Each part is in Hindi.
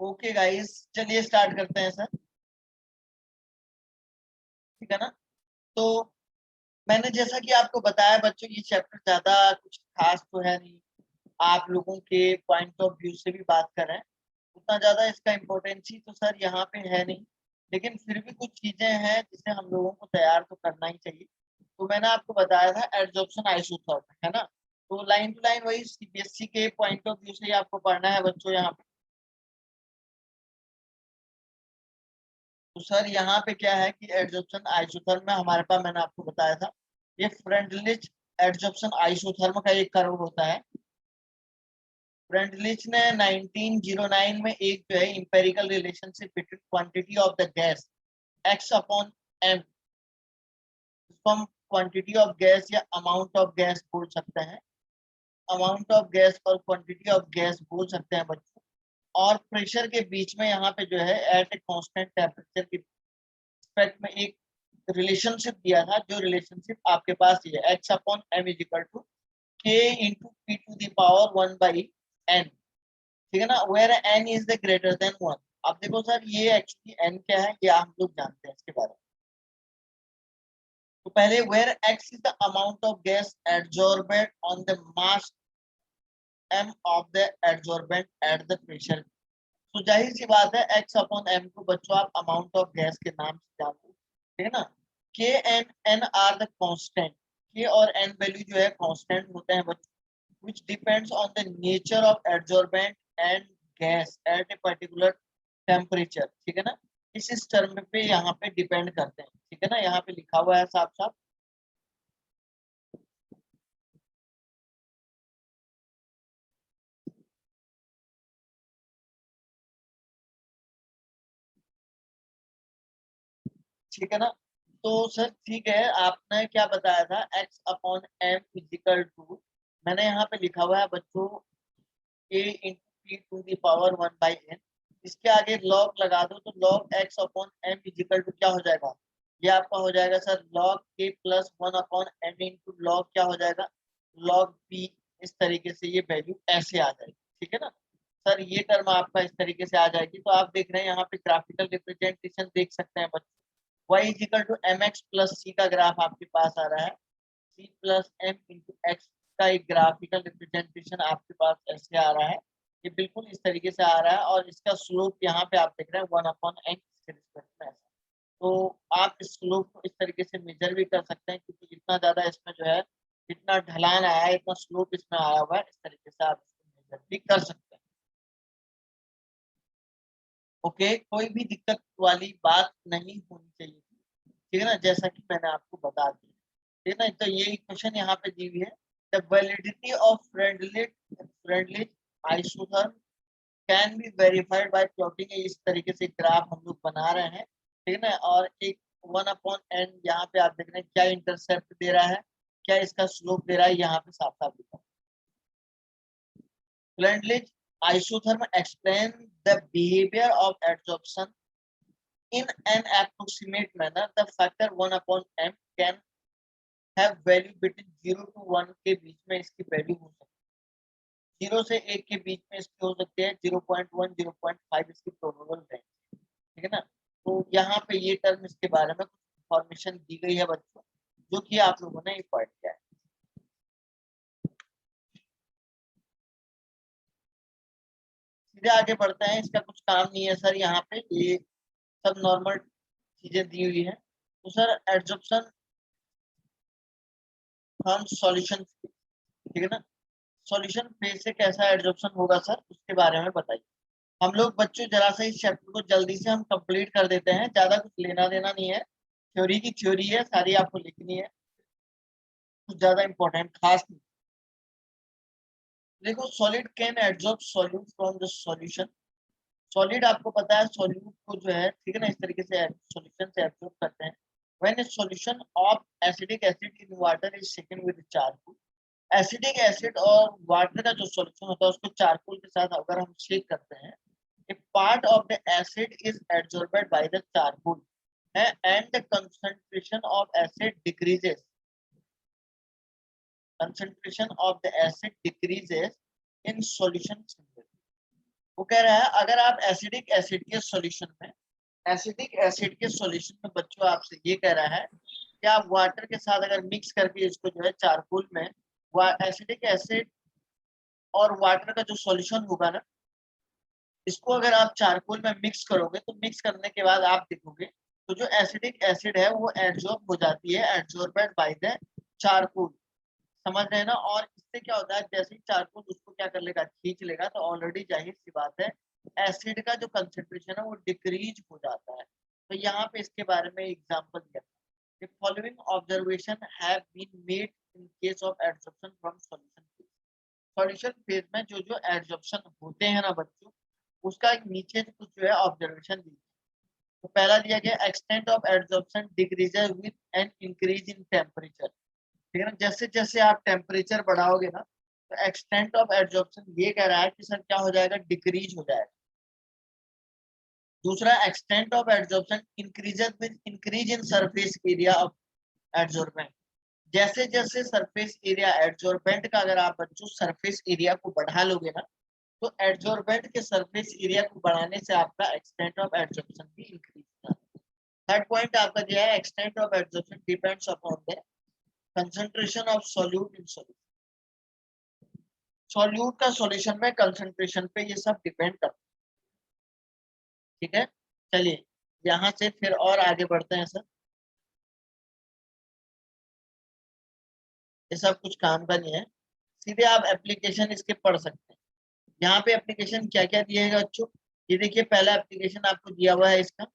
ओके गाइस, चलिए स्टार्ट करते हैं सर। ठीक है ना। तो मैंने जैसा कि आपको बताया बच्चों, ये चैप्टर ज्यादा कुछ खास तो है नहीं। आप लोगों के पॉइंट ऑफ व्यू से भी बात करें, उतना ज्यादा इसका इम्पोर्टेंस ही तो सर यहाँ पे है नहीं। लेकिन फिर भी कुछ चीजें हैं जिसे हम लोगों को तैयार तो करना ही चाहिए। तो मैंने आपको बताया था एडजॉर्प्शन आइसोथर्म, है ना। तो लाइन टू लाइन वही सीबीएसई के पॉइंट ऑफ व्यू से ही आपको पढ़ना है बच्चों यहाँ पे। तो सर यहाँ पे क्या है कि एडजॉर्प्शन आइसोथर्म में हमारे पास, मैंने आपको बताया था, ये फ्रेंडलिच एडजॉर्प्शन आइसोथर्म का एक कर्व होता है। फ्रेंडलिच ने 1909 में एक जो है empirical relationship between quantity of the gas x upon m, इसको हम क्वांटिटी ऑफ गैस या अमाउंट ऑफ गैस बोल सकते हैं। अमाउंट ऑफ गैस और क्वांटिटी ऑफ गैस बोल सकते हैं बच्चों। और प्रेशर के बीच में यहाँ पे जो है एट ए कांस्टेंट टेम्परेचर के रिस्पेक्ट में एक रिलेशनशिप दिया था, जो रिलेशनशिप आपके पास ये है, X upon M is equal to K into P to the power 1/n। ठीक है ना, where N is the greater than 1। अब देखो सर, ये एक्चुअली एन क्या है ये हम लोग जानते हैं इसके बारे में। तो पहले where X is the amount of gas adsorbed on the mass M of the adsorbent at the pressure. तो जाहिर सी बात है, एक्स अपॉन एम को बच्चों आप अमाउंट ऑफ गैस के नाम से जानते हो। ठीक है ना। K and n are the constant. K और एन वैल्यू जो है कांस्टेंट होते हैं बच्चों, which depends on the nature of adsorbent and gas at a particular temperature। ठीक है ना। इस टर्म पे यहाँ पे डिपेंड करते हैं। ठीक है ना, यहाँ पे लिखा हुआ है साफ साफ। ठीक है ना। तो सर ठीक है, आपने क्या बताया था, X upon M is equal to, मैंने यहाँ पे लिखा हुआ है बच्चों A into P to the power 1/n। इसके आगे लॉग लगा दो, तो log X upon M is equal to क्या हो जाएगा, ये आपका हो जाएगा sir log K plus 1/n into log क्या हो जाएगा, लॉग पी। इस तरीके से ये वैल्यू ऐसे आ जाएगी। ठीक है ना। सर ये टर्म आपका इस तरीके से आ जाएगी। तो आप देख रहे हैं यहाँ पे ग्राफिकल रिप्रेजेंटेशन देख सकते हैं बच्चों। y is equal to M X plus C का ग्राफ आपके पास आ रहा है। C plus M into X का एक ग्राफिकल रिप्रेजेंटेशन आपके पास ऐसे आ रहा है। ये बिल्कुल इस तरीके से आ रहा है, और इसका स्लोप यहाँ पे आप देख रहे हैं 1/n के रिस्पेक्ट में ऐसा। तो आप इस स्लोप को इस तरीके से मेजर भी कर सकते हैं, क्योंकि जितना ज्यादा इसमें जो है, जितना ढलान आया है, इतना स्लोप इसमें आया हुआ है, इस तरीके से आप इसको मेजर भी कर सकते हैं। ओके, कोई भी दिक्कत वाली बात नहीं होनी चाहिए। ठीक है ना, जैसा कि मैंने आपको बता दिया। ठीक है ना। तो ये क्वेश्चन यहाँ पे दी हुई है, the validity of friendly isotherm can be verified bye plotting. इस तरीके से ग्राफ हम लोग बना रहे हैं। ठीक है ना। और एक 1/n यहाँ पे आप देख रहे हैं क्या इंटरसेप्ट दे रहा है, क्या इसका स्लोप दे रहा है, यहाँ पे साफ साफ लिखा है। Friendly isotherm explain the behaviour of adsorption in an approximate manner. The factor 1/m can have value between 0 to 1 के बीच में इसकी वैल्यू हो सकती है। 0 से 1 के बीच में इसकी हो सकती है 0.1 0.5 इसकी प्रोबेबल रेंज। ठीक है ना। तो यहाँ पे ये टर्म इसके बारे में कुछ इंफॉर्मेशन दी गई है बच्चों, जो कि आप लोगों ने पढ़ किया है। सीधे आगे बढ़ते हैं, इसका कुछ काम नहीं है सर, यहाँ पे ये सब नॉर्मल चीजें दी हुई है। तो सर एडजॉर्प्शन हम सॉल्यूशन, ठीक है ना, सॉल्यूशन फेज से कैसा एडजॉर्प्शन होगा सर, उसके बारे में बताइए। हम लोग बच्चों जरा सा इस चैप्टर को जल्दी से हम कंप्लीट कर देते हैं, ज्यादा कुछ लेना देना नहीं है। थ्योरी की थ्योरी है, सारी आपको लिखनी है, कुछ ज्यादा इंपॉर्टेंट खास नहीं। देखो, solid can adsorb solute from the solution. Solid आपको पता है सॉल्यूट को जो है, ठीक है ना, इस तरीके से सॉल्यूशन से एब्जॉर्ब करते हैं। When A solution of acidic acid in water is shaken with charcoal. Acidic acid और वाटर का जो सॉल्यूशन होता है उसको चारकोल के साथ अगर हम शेक करते हैं, a part of the acid is absorbed by the charcoal, and the concentration of acid decreases. Concentration of the acid decreases in solution similarly. वो कह रहा है अगर आप एसिडिक एसिड के सॉल्यूशन में, एसिडिक एसिड के सॉल्यूशन में बच्चों आपसे ये कह रहा है कि आप वाटर के साथ अगर मिक्स करके इसको जो है चारकोल में, एसिडिक एसिड और वाटर का जो सॉल्यूशन होगा ना, इसको अगर आप चारकोल में मिक्स करोगे तो मिक्स करने के बाद आप देखोगे तो जो एसिडिक एसिड है वो एब्जॉर्ब हो जाती है, एब्जॉर्बेड बाय द चारकोल। समझ रहे हैं ना। और इससे क्या होता है, जैसे ही चारकोल उसको क्या कर लेगा, खींच लेगा, तो ऑलरेडी जाहिर सी बात है एसिड का जो कंसेंट्रेशन है वो डिक्रीज हो जाता है। तो यहाँ पे इसके बारे में एग्जांपल दिया, the following observation have been made in case of adsorption from solution phase। Solution phase में जो जो एडजॉर्प्शन होते हैं ना बच्चों, उसका एक नीचे कुछ जो है ऑब्जर्वेशन दी। तो पहला दिया गया extent of adsorption decreases with an increase in temperature. ठीक है ना, जैसे जैसे आप टेम्परेचर बढ़ाओगे ना तो एक्सटेंट ऑफ एडजॉर्प्शन ये कह रहा है कि सर क्या हो जाएगा, डिक्रीज हो जाएगा। दूसरा extent of adsorption increases with increase in surface area of adsorbent. जैसे जैसे सरफेस एरिया एडजॉर्बेंट का अगर आप बच्चों सरफेस एरिया को बढ़ा लोगे ना, तो एडजॉर्बेंट के सरफेस एरिया को बढ़ाने से आपका एक्सटेंट ऑफ एडजॉर्प्शन भी इंक्रीज होता है। थर्ड पॉइंट आपका दिया है extent of adsorption depends upon the concentration of solute in solute. Solute का सॉल्यूशन में कंसंट्रेशन पे ये सब डिपेंड करता है। ठीक है, चलिए यहाँ से फिर और आगे बढ़ते हैं सर। ये सब कुछ काम का नहीं है, सीधे आप एप्लीकेशन इसके पढ़ सकते हैं। यहाँ पे एप्लीकेशन क्या क्या दिएगा बच्चों, ये देखिए पहला एप्लीकेशन आपको दिया हुआ है इसका,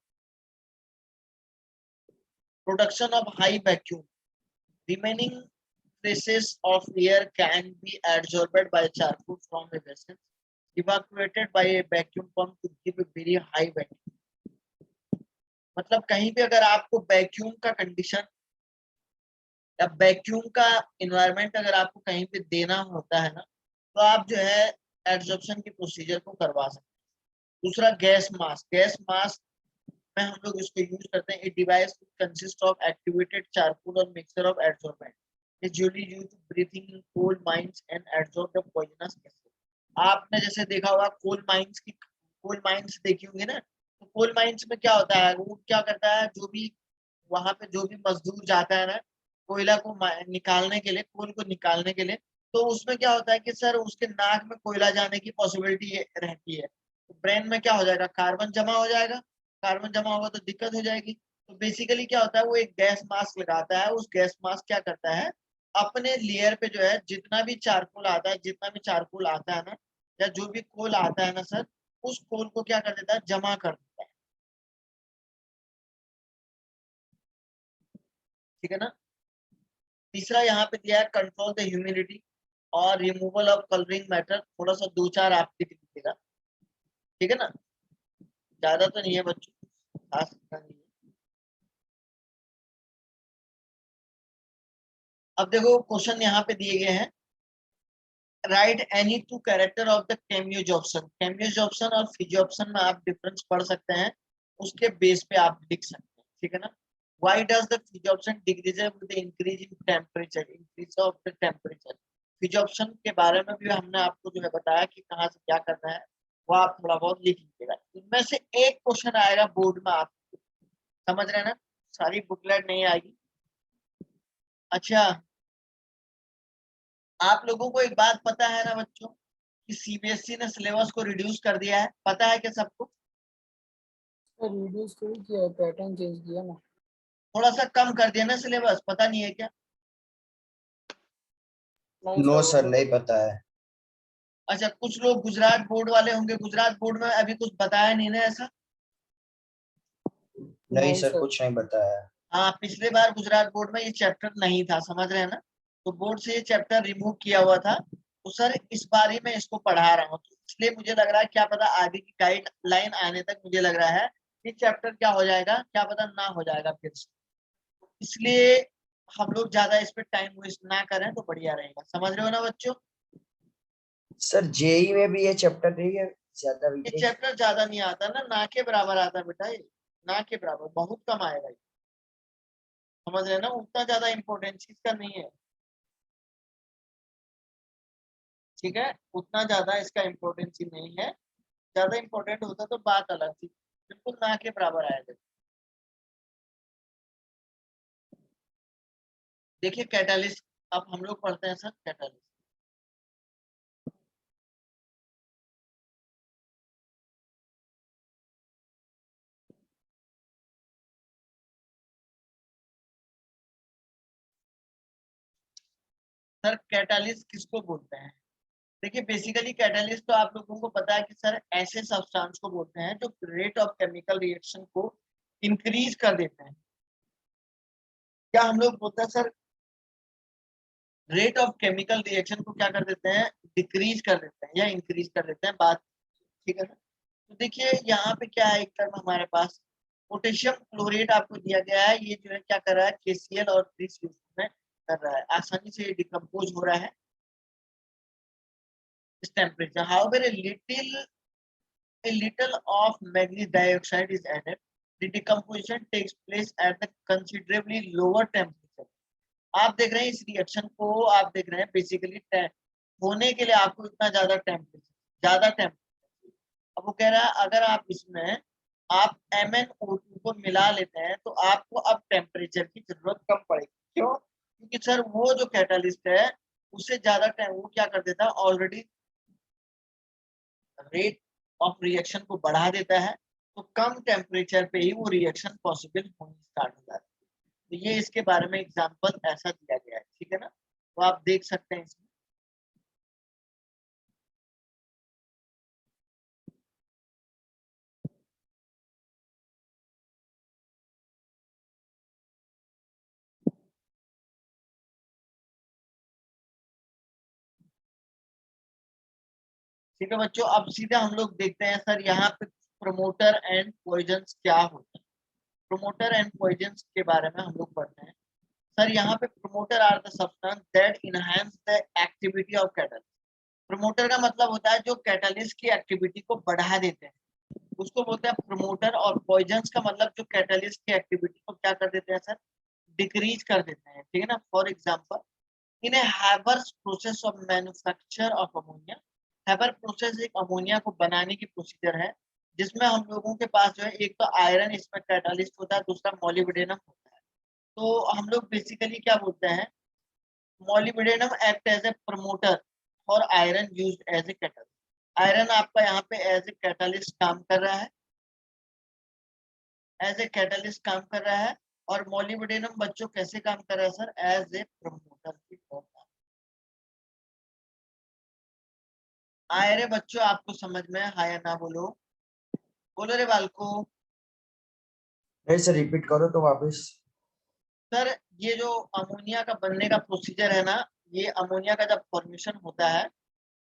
production of high vacuum, remaining traces of air can be absorbed by charcoal from a vessel evacuated by a vacuum pump to give a very high vacuum। मतलब कहीं भी अगर आपको वैक्यूम का कंडीशन या वैक्यूम का इन्वायरमेंट अगर आपको कहीं पे देना होता है ना, तो आप जो है एब्जॉर्प्शन की प्रोसीजर को करवा सकते हैं। दूसरा गैस मास्क, गैस मास्क में हम लोग इसको यूज करते हैं। It device consist of activated charcoal और mixture of adsorbent is usually used to breathing in coal mines and adsorb the poisonous gases. आपने जैसे देखा होगा कोल माइंस की, कोल माइंस देखी होंगी ना, तो कोल माइंस में क्या होता है, वो क्या करता है, जो भी वहां पे जो भी मजदूर जाता है ना कोयला को निकालने के लिए, कोल को निकालने के लिए, तो उसमें क्या होता है कि सर उसके नाक में कोयला जाने की पॉसिबिलिटी रहती है। तो ब्रेन में क्या हो जाएगा, कार्बन जमा हो जाएगा, कार्बन जमा होगा तो दिक्कत हो जाएगी। तो बेसिकली क्या होता है, वो एक गैस मास्क लगाता है, उस गैस मास्क क्या करता है, अपने लेयर पे जो है जितना भी चारकोल आता है, जितना भी चारकोल आता है ना, या जो भी कोल आता है ना सर, उस कोल को क्या कर देता है, जमा कर देता है। ठीक है ना। तीसरा यहाँ पे दिया है कंट्रोल द ह्यूमिडिटी और रिमूवल ऑफ कलरिंग मैटर, थोड़ा सा दो चार आपके दिखेगा। ठीक है ना, ज्यादा तो नहीं है बच्चों, खास इतना नहीं है। अब देखो क्वेश्चन यहाँ पे दिए गए हैं, write any two character of the chemisorption. Chemisorption और फिजियोप्शन में आप डिफरेंस पढ़ सकते हैं, उसके बेस पे आप लिख सकते हैं। ठीक है ना। Why does the physisorption decrease with increase in temperature, increase of the temperature. Physisorption के बारे में भी हमने आपको जो है बताया कि कहाँ से क्या करना है, वो आप थोड़ा बहुत लिख लीजिएगा। इनमें से एक क्वेश्चन आएगा बोर्ड में, आप समझ रहे हैं ना, सारी बुकलेट नहीं आएगी। अच्छा, आप लोगों को एक बात पता है ना बच्चों कि सीबीएसई ने सिलेबस को रिड्यूस कर दिया है, पता है क्या सबको। रिड्यूस थोड़ी किया है, पैटर्न चेंज किया ना। थोड़ा सा कम कर दिया ना सिलेबस, पता नहीं है क्या। नहीं नो सर, सर, नहीं पता है। अच्छा, कुछ लोग गुजरात बोर्ड वाले होंगे, गुजरात बोर्ड में अभी कुछ बताया नहीं ना ऐसा। नहीं नहीं सर, सर। कुछ नहीं बताया। हाँ, पिछले बार गुजरात बोर्ड में ये चैप्टर नहीं था, समझ रहे हैं ना, तो बोर्ड से ये चैप्टर रिमूव किया हुआ था। तो सर इस बार ही मैं इसको पढ़ा रहा हूँ, तो इसलिए मुझे लग रहा है क्या पता आगे की गाइडलाइन आने तक मुझे लग रहा है ये चैप्टर क्या हो जाएगा, क्या पता ना हो जाएगा फिर से। इसलिए हम लोग ज्यादा इस पे टाइम वेस्ट ना करें तो बढ़िया रहेगा, समझ रहे हो ना बच्चों। सर जेई में भी ये चैप्टर नहीं है, ज्यादा ये वेटेज। चैप्टर ज्यादा नहीं आता ना के बराबर आता बेटा, ये ना के बराबर बहुत कम आएगा ये। समझ रहे हैं ना, उतना ज्यादा इम्पोर्टेंस इसका नहीं है। ठीक है, उतना ज्यादा इसका इम्पोर्टेंस ही नहीं है। ज्यादा इंपॉर्टेंट होता तो बात अलग थी, बिल्कुल ना के बराबर आएगा। देखिए कैटालिस्ट, अब हम लोग पढ़ते हैं सर कैटालिस्ट। सर कैटालिस्ट किसको बोलते हैं? देखिए बेसिकली कैटालिस्ट तो आप लोगों को पता है कि सर ऐसे सब्सटेंस को बोलते हैं जो रेट ऑफ केमिकल रिएक्शन को इंक्रीज कर देते हैं। क्या हम लोग बोलते हैं sir rate of chemical reaction को क्या कर देते हैं, डिक्रीज कर देते हैं या इंक्रीज कर देते हैं, बात ठीक है ना। तो देखिए यहाँ पे क्या है, एक टर्म हमारे पास पोटेशियम क्लोरेट आपको दिया गया है, ये जो है क्या कर रहा है, KCl और में कर रहा है, आसानी से डिकम्पोज हो रहा है इस temperature. However a little of manganese dioxide is added, the decomposition takes place at the considerably lower temperature। आप देख रहे हैं इस रिएक्शन को, आप देख रहे हैं बेसिकली होने के लिए आपको इतना ज्यादा टेम्परेचर। अब वो कह रहा है अगर आप इसमें आप MnO2 को मिला लेते हैं तो आपको अब टेम्परेचर की जरूरत कम पड़ेगी। क्यों? क्योंकि सर वो जो कैटालिस्ट है उससे ज्यादा टाइम वो क्या कर देता है, ऑलरेडी रेट ऑफ रिएक्शन को बढ़ा देता है, तो कम टेम्परेचर पे ही वो रिएक्शन पॉसिबल होनी स्टार्ट हो जाती है। तो ये इसके बारे में एग्जांपल ऐसा दिया गया है, ठीक है ना, तो आप देख सकते हैं इसमें। ठीक है बच्चों, अब सीधे हम लोग देखते हैं सर यहाँ पे प्रमोटर एंड पॉइजन्स क्या होते हैं। प्रमोटर एंड पॉइजन्स के बारे में हम लोग पढ़ते हैं। सर यहाँ पे promoter are the substance that enhance the activity of catalyst. Promoter का मतलब होता है जो कैटलिस्ट की एक्टिविटी को बढ़ा देते हैं, उसको बोलते हैं प्रमोटर। और पॉइजन्स का मतलब जो कैटलिस्ट की एक्टिविटी को क्या कर देते हैं सर, डिक्रीज कर देते हैं, ठीक है ना। For example in A Haber's process of manufacture of ammonia. Haber process एक अमोनिया को बनाने की प्रोसीजर है जिसमें हम लोगों के पास जो है एक तो आयरन इसमें कैटालिस्ट होता है, दूसरा मॉलिब्डेनम होता है। तो हम लोग बेसिकली क्या बोलते हैं, molybdenum act as a promoter और iron used as a catalyst. Iron आपका यहाँ पे एज ए कैटलिस्ट काम कर रहा है, एज ए कैटलिस्ट काम कर रहा है। और मॉलिब्डेनम बच्चों कैसे काम कर रहा है सर, एज ए प्रमोटर की फॉर्म। आए रे बच्चों, आपको समझ में है या ना, बोलो बोलो रे बालको। नहीं सर, रिपीट करो तो वापस। सर ये जो अमोनिया का बनने का प्रोसीजर है ना, ये अमोनिया का जब फॉर्मेशन होता है,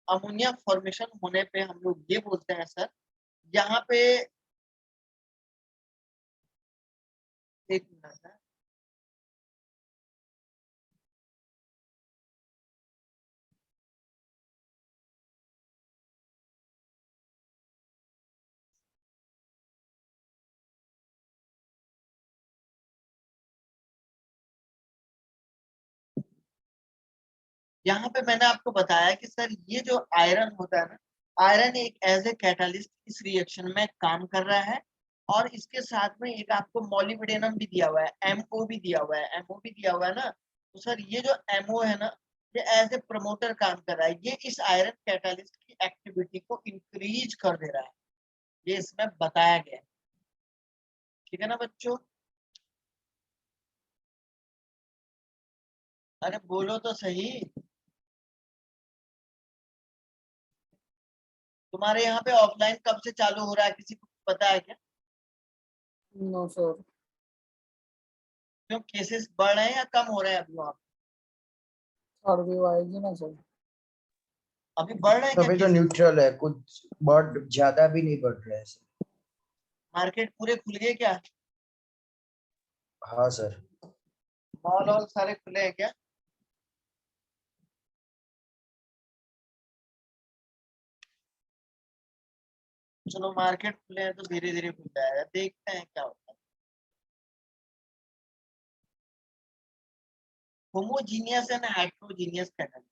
अमोनिया फॉर्मेशन होने पे हम लोग ये बोलते हैं सर, यहाँ पे एक मिनट है, यहाँ पे मैंने आपको बताया कि सर ये जो आयरन होता है ना, आयरन एक एज ए कैटालिस्ट इस रिएक्शन में काम कर रहा है। और इसके साथ में एक आपको मॉलिब्डेनम भी दिया हुआ है, MO भी दिया हुआ है, MO भी दिया हुआ है ना। तो सर ये जो MO है ना, ये एज ए प्रमोटर काम कर रहा है, ये इस आयरन कैटालिस्ट की एक्टिविटी को इंक्रीज कर दे रहा है, ये इसमें बताया गया है, ठीक है ना बच्चों। अरे बोलो तो सही, तुम्हारे यहाँ पे ऑफलाइन कब से चालू हो रहा है, किसी को पता है क्या? No sir. क्यों, केसेस बढ़ रहे हैं या कम हो रहे हैं अभी वहाँ पे? थर्ड वेव आएगी ना सर। अभी बढ़ रहे हैं क्या अभी तो केसेस? न्यूट्रल है, कुछ बहुत ज्यादा भी नहीं बढ़ रहा है सर। मार्केट पूरे खुल गए क्या? हाँ सर। मॉल और सारे खुले हैं क्या? चलो मार्केट खुले हैं तो धीरे धीरे खुल जाएगा, देखते हैं क्या होता है। Homogeneous and heterogeneous category.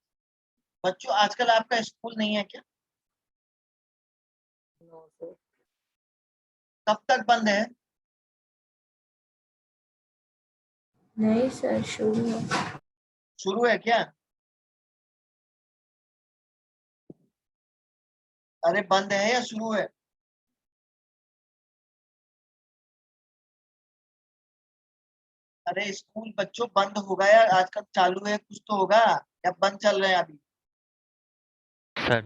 बच्चों आजकल आपका स्कूल नहीं है क्या? No sir. कब तक बंद है? नहीं सर, शुरू है। शुरू है क्या? अरे बंद है या शुरू है? अरे स्कूल बच्चों बंद होगा या आजकल चालू है, कुछ तो होगा, या बंद चल रहे हैं अभी? सर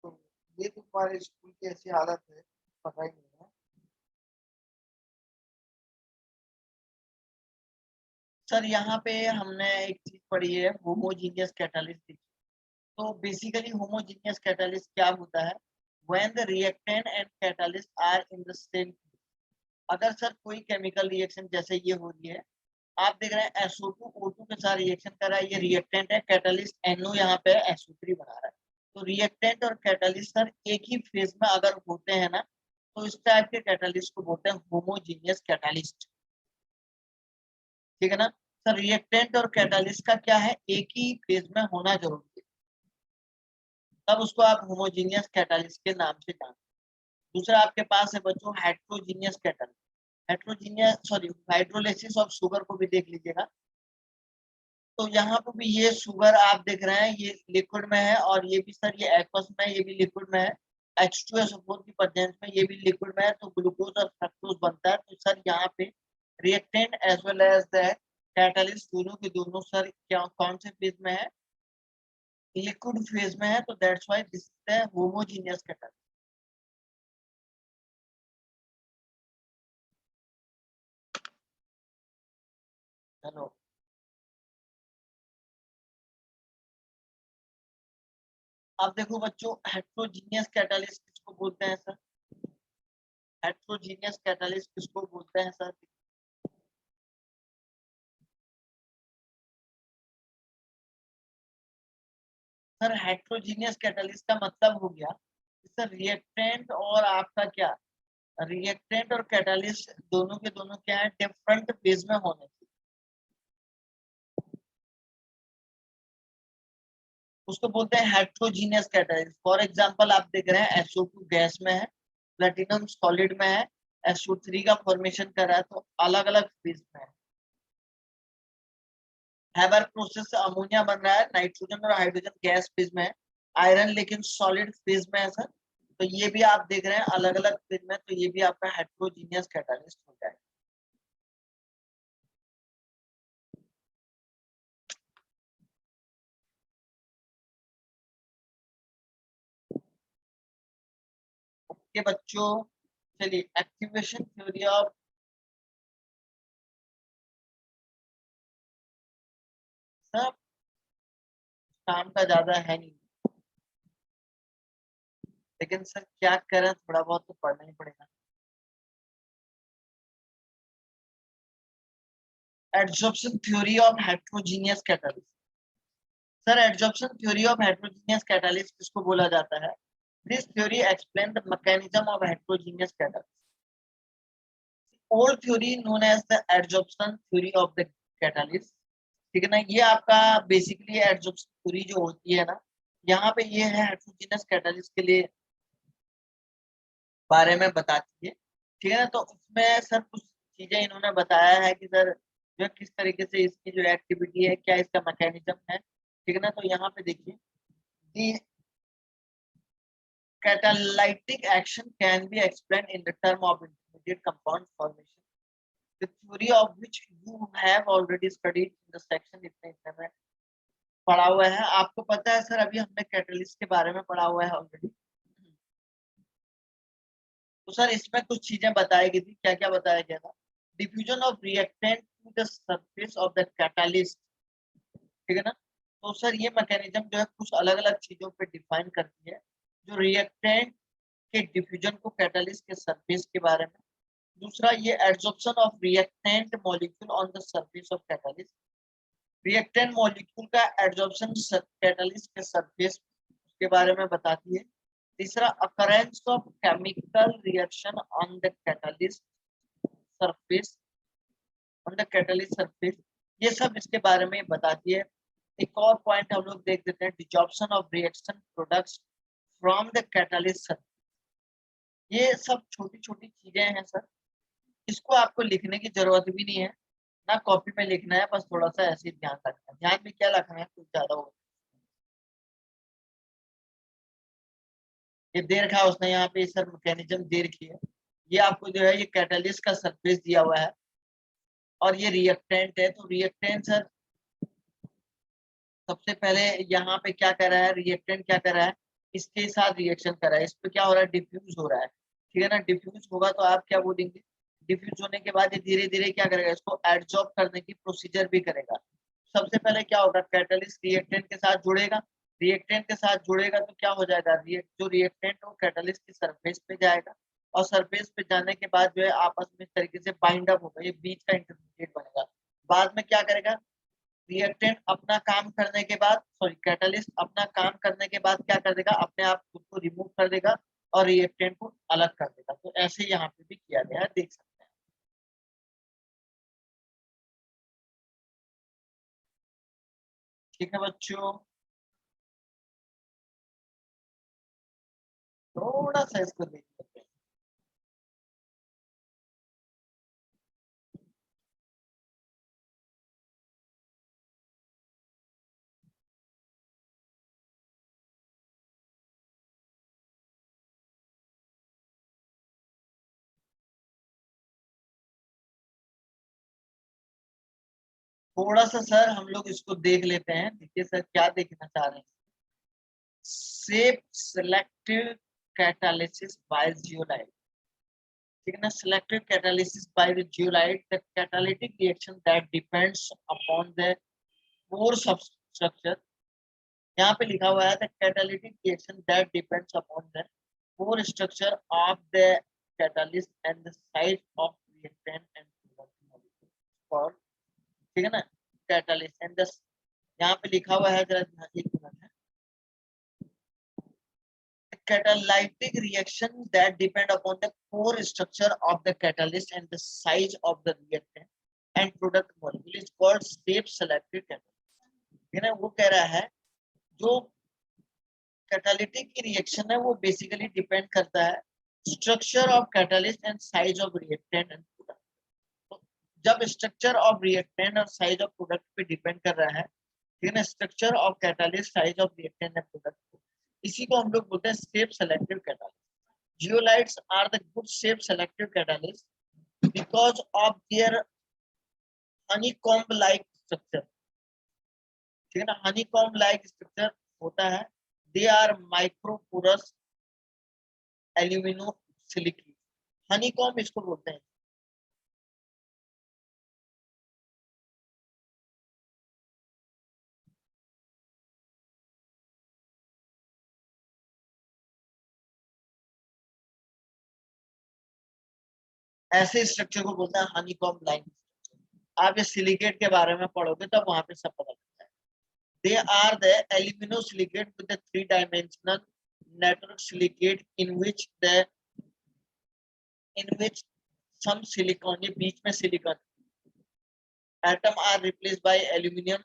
तो ये तो तुम्हारे स्कूल की ऐसी हालत है, पता ही नहीं है। सर यहाँ पे हमने एक चीज पढ़ी है, होमोजीनियस कैटालिस्ट। तो बेसिकली होमोजीनियस कैटालिस्ट क्या होता है? When the reactant and catalyst are in the same. अगर सर कोई केमिकल रिएक्शन जैसे ये हो रही है, आप देख रहे हैं SO2 O2 के साथ रिएक्शन कर रहा है, ये रिएक्टेंट है, कैटालिस्ट NO यहाँ पे SO3 बना रहा है। तो रिएक्टेंट और कैटालिस्ट सर एक ही फेज में अगर होते हैं ना, तो इस टाइप के कैटालिस्ट को बोलते हैं होमोजीनियस कैटालिस्ट। ठीक है ना सर? रिएक्टेंट और कैटालिस्ट का क्या है, एक ही फेज में होना जरूरी है, तब उसको आप होमोजीनियस कैटालिस्ट के नाम से जानते हैं। दूसरा आपके पास है बच्चों heterogeneous catalyst. Heterogeneous sorry hydrolysis of sugar को भी देख लीजिएगा। तो यहाँ पे भी ये शुगर आप देख रहे हैं, ये लिक्विड में है, और ये भी सर ये एक्वस में है, ये भी लिक्विड में है। H2SO4 की प्रेजेंस में ये भी लिक्विड में है, तो ग्लूकोज और फ्रक्टोज बनता है। तो सर यहाँ पे reactant as well as the catalyst दोनों के दोनों सर क्या कौन से फेज में है? लिक्विड फेज में है। तो that's why this is the homogeneous catalyst. Hello, अब देखो बच्चों, हेट्रोजीनियस कैटालिस्ट किसको बोलते हैं सर? हेट्रोजीनियस कैटालिस्ट किसको बोलते हैं सर? सर हेट्रोजीनियस कैटालिस्ट का मतलब हो गया कि सर रिएक्टेंट और आपका क्या, रिएक्टेंट और कैटालिस्ट दोनों के दोनों क्या है, डिफरेंट फेज में होने चाहिए। उसको बोलते हैं हेट्रोजीनियस कैटालिस्ट। फॉर एग्जांपल आप देख रहे हैं SO2 गैस में है, प्लेटिनम सॉलिड में है, SO3 का फॉर्मेशन कर रहा है, तो अलग अलग फेज में है। हैबर प्रोसेस से अमोनिया बन रहा है, नाइट्रोजन और हाइड्रोजन गैस फेज में है, आयरन लेकिन सॉलिड फेज में है सर। तो ये भी आप देख रहे हैं अलग अलग फेज में, तो ये भी आपका हेट्रोजीनियस कैटालिस्ट हो जाएगा। ओके बच्चों, चलिए एक्टिवेशन थ्योरी ऑफ, सब काम का ज्यादा है नहीं, लेकिन सर क्या करें, थोड़ा बहुत तो पढ़ना ही पड़ेगा। Adsorption theory of heterogeneous catalyst. Sir adsorption theory of heterogeneous catalyst किसको बोला जाता है? This theory explain the mechanism of heterogeneous catalyst. Old theory known as the adsorption theory of the catalyst. ठीक है ना? ये आपका बेसिकली एडजॉर्प्शन थ्योरी जो होती है ना, यहाँ पे ये है हेट्रोजीनियस कैटालिस्ट के लिए बारे में बताती है। ठीक है ना? तो उसमें सर कुछ चीजें इन्होंने बताया है कि सर जो किस तरीके से इसकी जो एक्टिविटी है, क्या इसका मैकेनिज्म है। ठीक है ना? तो यहाँ पे देखिए, दी catalytic action can be explained in the term of intermediate compound formation, the theory of which you have already studied in the section इतने में पढ़ा हुआ है। आपको पता है सर, अभी हमने कैटलिस्ट के बारे में पढ़ा हुआ है ऑलरेडी। तो सर इसमें कुछ चीजें बताई गई थी, क्या क्या बताया गया था? Diffusion of reactant to the surface of the catalyst. ठीक है ना? तो सर ये मैकेनिज्म जो है कुछ अलग अलग चीजों पे डिफाइन करती है, जो रिएक्टेंट के डिफ्यूजन को कैटलिस्ट के सरफेस के बारे में। दूसरा ये adsorption of reactant molecule on the surface of catalyst, reactant molecule का एडजॉर्प्शन कैटलिस्ट के सरफेस के बारे में बताती है। तीसरा occurrence of chemical reaction on the catalyst surface, on the catalyst surface, ये सब इसके बारे में बताती है। एक और पॉइंट हम लोग देख देते हैं, desorption of reaction products from the catalyst. ये सब छोटी छोटी चीजें हैं सर, इसको आपको लिखने की जरूरत भी नहीं है, ना कॉपी में लिखना है, बस थोड़ा सा ऐसे ही ध्यान रखना है। ध्यान में क्या रखना है, कुछ ज्यादा हो। ये दे रखा है उसने यहाँ पे सर, मैकेनिज्म दे रखी है। ये आपको जो है ये कैटलिस्ट का सरफेस दिया हुआ है और ये रिएक्टेंट है। तो रिएक्टेंट सर सबसे पहले यहाँ पे क्या कर रहा है, रिएक्टेंट क्या कर रहा है, इसके साथ रिएक्शन कर रहा है, इस पे क्या हो रहा है, डिफ्यूज हो रहा है। ठीक है ना, डिफ्यूज होगा तो आप क्या बोलेंगे, डिफ्यूज होने के बाद ये धीरे धीरे क्या करेगा, इसको एडजॉर्ब करने की प्रोसीजर भी करेगा। सबसे पहले क्या होगा, कैटलिस्ट रिएक्टेंट के साथ जुड़ेगा, रिएक्टेंट के साथ जुड़ेगा तो क्या हो जाएगा, जो रिएक्टेंट है वो कैटलिस्ट की सरफेस पे जाएगा और सरफेस पे जाने के बाद जो है आपस में इस तरीके से बाइंड अप होगा, ये बीच का इंटरमीडिएट बनेगा। बाद में क्या करेगा, रिएक्टेंट अपना काम करने के बाद, सॉरी कैटलिस्ट अपना काम करने के बाद क्या कर देगा, अपने आप खुद को रिमूव कर देगा और रिएक्टेंट को अलग कर देगा। तो ऐसे यहाँ पे भी किया गया है, देख सकते हैं। ठीक है बच्चों, थोड़ा सा इसको देख लेते हैं। थोड़ा सा सर हम लोग इसको देख लेते हैं, देखिए सर क्या देखना चाह रहे हैं। Shape selective catalysis by zeolite. ठीक है ना, selective catalysis by the zeolite, the catalytic reaction that depends upon the core substructure। यहाँ पे लिखा हुआ है the catalytic reaction that depends upon the core structure of the catalyst and the size of reactant and product molecule called, ठीक है ना, catalyst and the, यहाँ पे लिखा हुआ है, जरा एक मिनट है, catalytic reaction that depend upon the core structure of the catalyst and the size of the reactant and product molecule is called safe selective catalyst। है ना, वो कह रहा है जो कैटालिटिक की रिएक्शन है वो बेसिकली डिपेंड करता है structure of catalyst and size of reactant and product. तो जब स्ट्रक्चर ऑफ रिएक्टेंट और साइज ऑफ प्रोडक्ट पे डिपेंड कर रहा है, ठीक है ना, structure of catalyst, size of reactant and product, इसी को हम लोग बोलते हैं shape selective catalyst. Zeolites are the good shape selective catalyst because of their honeycomb like structure. ठीक है ना, हनीकॉम्ब लाइक स्ट्रक्चर होता है। They are microporous alumino silicate, honeycomb इसको बोलते हैं। ऐसे स्ट्रक्चर को बोलते हैं हनीकॉम्ब लाइन। आप ये सिलिकेट के बारे में पढ़ोगे तब वहां पे सब पता लगता है। They are the alumino silicate with the 3 dimensional network silicate in which some silicon, ये बीच में silicon atom are replaced by aluminium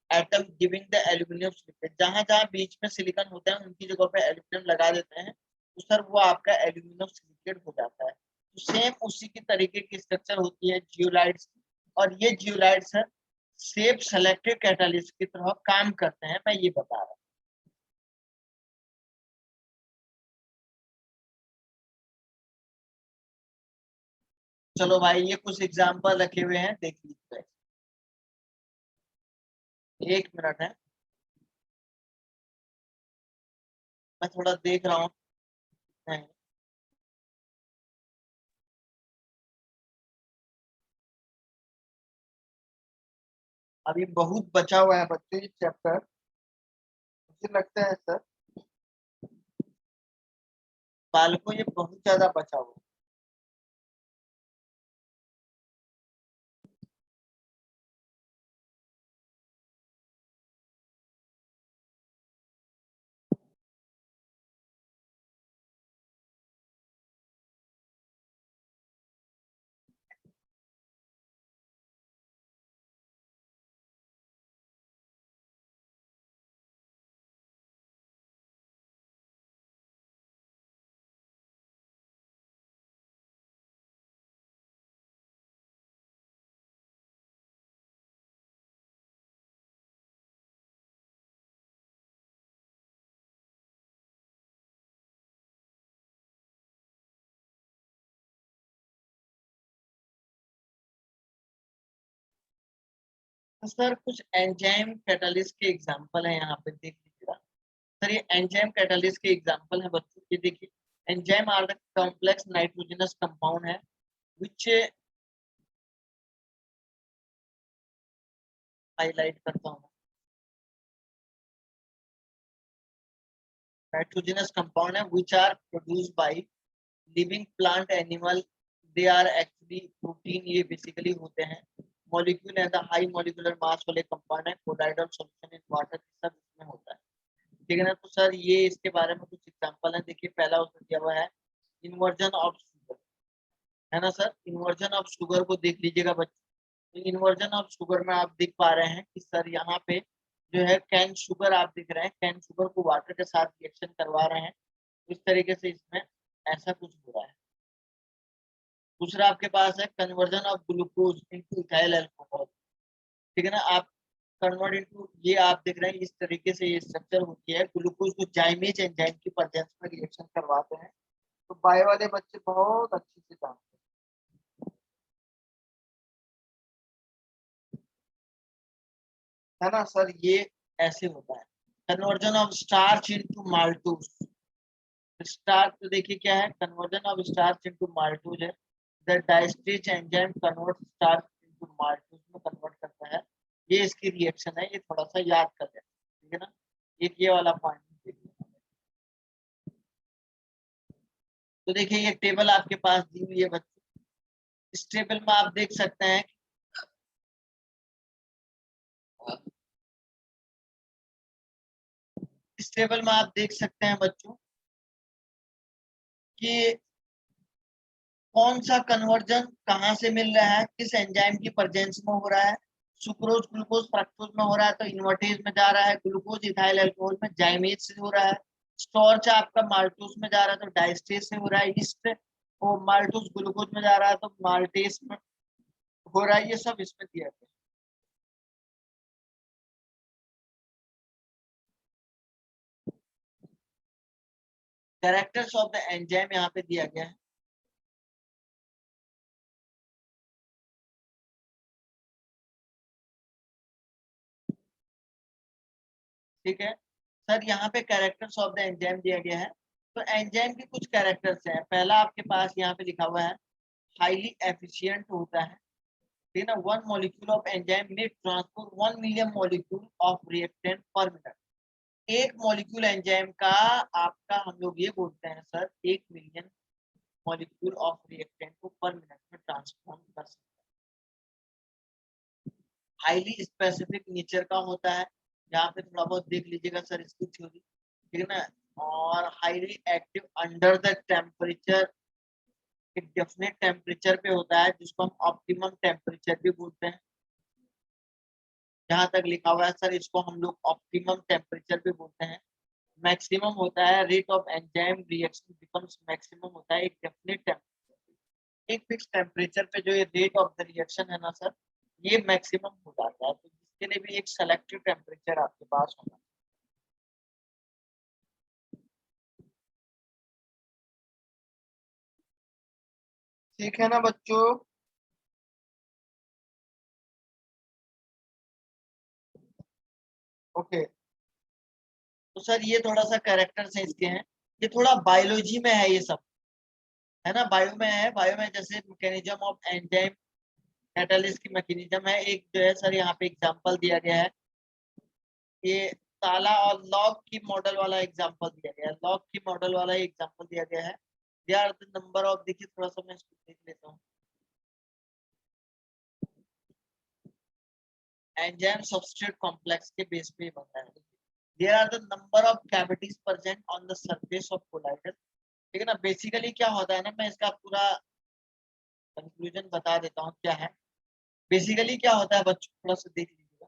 atom giving the aluminium silicate। जहां जहां बीच में सिलिकॉन होता है उनकी जगह पे एल्यूमिनियम लगा देते हैं तो सर वो आपका एल्यूमिनियम सिलिकेट हो जाता है। तो सेम उसी की तरीके की स्ट्रक्चर होती है जियोलाइट्स, और ये zeolites sir safe selective catalyst की तरह काम करते हैं, मैं ये बता रहा हूँ। चलो भाई ये कुछ एग्जाम्पल रखे हुए हैं, देख लीजिए। एक मिनट है, मैं थोड़ा देख रहा हूँ। अभी बहुत बचा हुआ है बच्चों ये चैप्टर, मुझे लगता है सर बालकों ये बहुत ज्यादा बचा हुआ है। तो सर कुछ एंजाइम कैटालिस्ट के एग्जांपल है, यहाँ पे देख लीजिएगा सर। ये एंजाइम कैटालिस्ट के एग्जांपल है बच्चों, ये देखिए। Enzyme are the complex nitrogenous compound है विच, हाईलाइट करता हूँ, नाइट्रोजनस कंपाउंड है which are produced by living plant animal. They are actually protein, ये बेसिकली होते हैं molecule and the high molecular mass वाले कंपाउंड है, कोलाइडल सॉल्यूशन इन वाटर, सब इसमें होता है, ठीक है ना। तो सर ये इसके बारे में कुछ एग्जांपल है, देखिए पहला उसमें दिया हुआ है इन्वर्जन ऑफ शुगर, है ना सर। इन्वर्जन ऑफ शुगर को देख लीजिएगा बच्चों। तो इन्वर्जन ऑफ शुगर में आप देख पा रहे हैं कि सर यहाँ पे जो है कैन शुगर आप देख रहे हैं, कैन शुगर को वाटर के साथ रिएक्शन करवा रहे हैं, इस तरीके से इसमें ऐसा कुछ हो रहा है। दूसरा आपके पास है conversion of glucose into ethyl alcohol, ठीक है ना। आप कन्वर्ट इनटू, ये आप देख रहे हैं इस तरीके से ये स्ट्रक्चर होती है, ग्लूकोज को जाइमेज एंजाइम की प्रेजेंस में रिएक्शन करवाते हैं। तो बायो वाले बच्चे बहुत अच्छे से जानते हैं, है ना सर। ये ऐसे होता है conversion of starch into maltose. Starch तो देखिए क्या है, conversion of starch into maltose है। The diastase enzyme convert starch into maltose में कन्वर्ट करता है, ये इसकी रिएक्शन है, ये थोड़ा सा याद कर लें, ठीक है ना। एक ये वाला पॉइंट देखिए। तो देखिए ये टेबल आपके पास दी हुई है बच्चों, इस टेबल में आप देख सकते हैं इस टेबल में आप देख सकते हैं बच्चों कि कौन सा कन्वर्जन कहाँ से मिल रहा है, किस एंजाइम की प्रेजेंस में हो रहा है। सुक्रोज ग्लूकोज फ्रक्टोज में हो रहा है तो इन्वर्टेज में जा रहा है, ग्लूकोज इथाइल अल्कोहल में जाइमेज से हो रहा है, स्टार्च आपका माल्टोज में जा रहा है तो डायस्टेज से हो रहा है, ईस्ट वो माल्टोज ग्लूकोज में जा रहा है तो माल्टेज में हो रहा है, ये सब इसमें दिया गया है। कैरेक्टर्स ऑफ द एंजाइम यहाँ पे दिया गया है, ठीक है सर। यहाँ पे कैरेक्टर्स ऑफ द एंजाइम दिया गया है, तो एंजाइम के कुछ कैरेक्टर्स हैं। पहला आपके पास यहाँ पे लिखा हुआ है हाईली एफिशिएंट होता है, ठीक है ना। वन मॉलिक्यूल ऑफ एंजाइम में transport 1 million molecule of reactant पर मिनट। एक मॉलिक्यूल एंजाइम का आपका हम लोग ये बोलते हैं sir 1 million molecule of reactant को पर मिनट में ट्रांसफॉर्म कर सकते हैं। हाईली स्पेसिफिक नेचर का होता है, यहाँ पे थोड़ा बहुत देख लीजिएगा सर इसकी थ्योरी, ठीक है ना। और highly active under the temperature, एक डेफिनेट टेम्परेचर पे होता है जिसको हम ऑप्टिमम टेम्परेचर भी बोलते हैं। जहां तक लिखा हुआ है सर इसको हम लोग ऑप्टिमम टेम्परेचर भी बोलते हैं। मैक्सिमम होता है rate of enzyme reaction becomes maximum होता है एक डेफिनेट टेम्परेचर, एक फिक्स टेम्परेचर पे जो ये रेट ऑफ द रिएक्शन है ना सर, ये मैक्सिमम हो जाता है। तो इसके लिए भी एक सेलेक्टिव टेम्परेचर आपके पास होना, ठीक है ना बच्चों। ओके, तो सर ये थोड़ा सा कैरेक्टर्स है इसके हैं, ये थोड़ा बायोलॉजी में है ये सब, है ना। बायो में है, बायो में जैसे मैकेनिज्म ऑफ एंजाइम कैटालिस्ट की मैकेनिज्म है। एक जो है सर यहाँ पे एग्जांपल दिया गया है, ये ताला और लॉग की मॉडल वाला एग्जांपल दिया गया है, लॉग की मॉडल वाला एग्जांपल दिया गया है। They are the number of, देखिए थोड़ा सा मैं इसको देख लेता हूँ। एंजाइम सबस्ट्रेट कॉम्प्लेक्स के बेस पे बनता है। There are the number of cavities present on the surface of collider, ठीक है ना। बेसिकली क्या होता है ना, मैं इसका पूरा कंक्लूजन बता देता हूँ क्या है। बेसिकली क्या होता है बच्चों, थोड़ा सा देख लीजिएगा।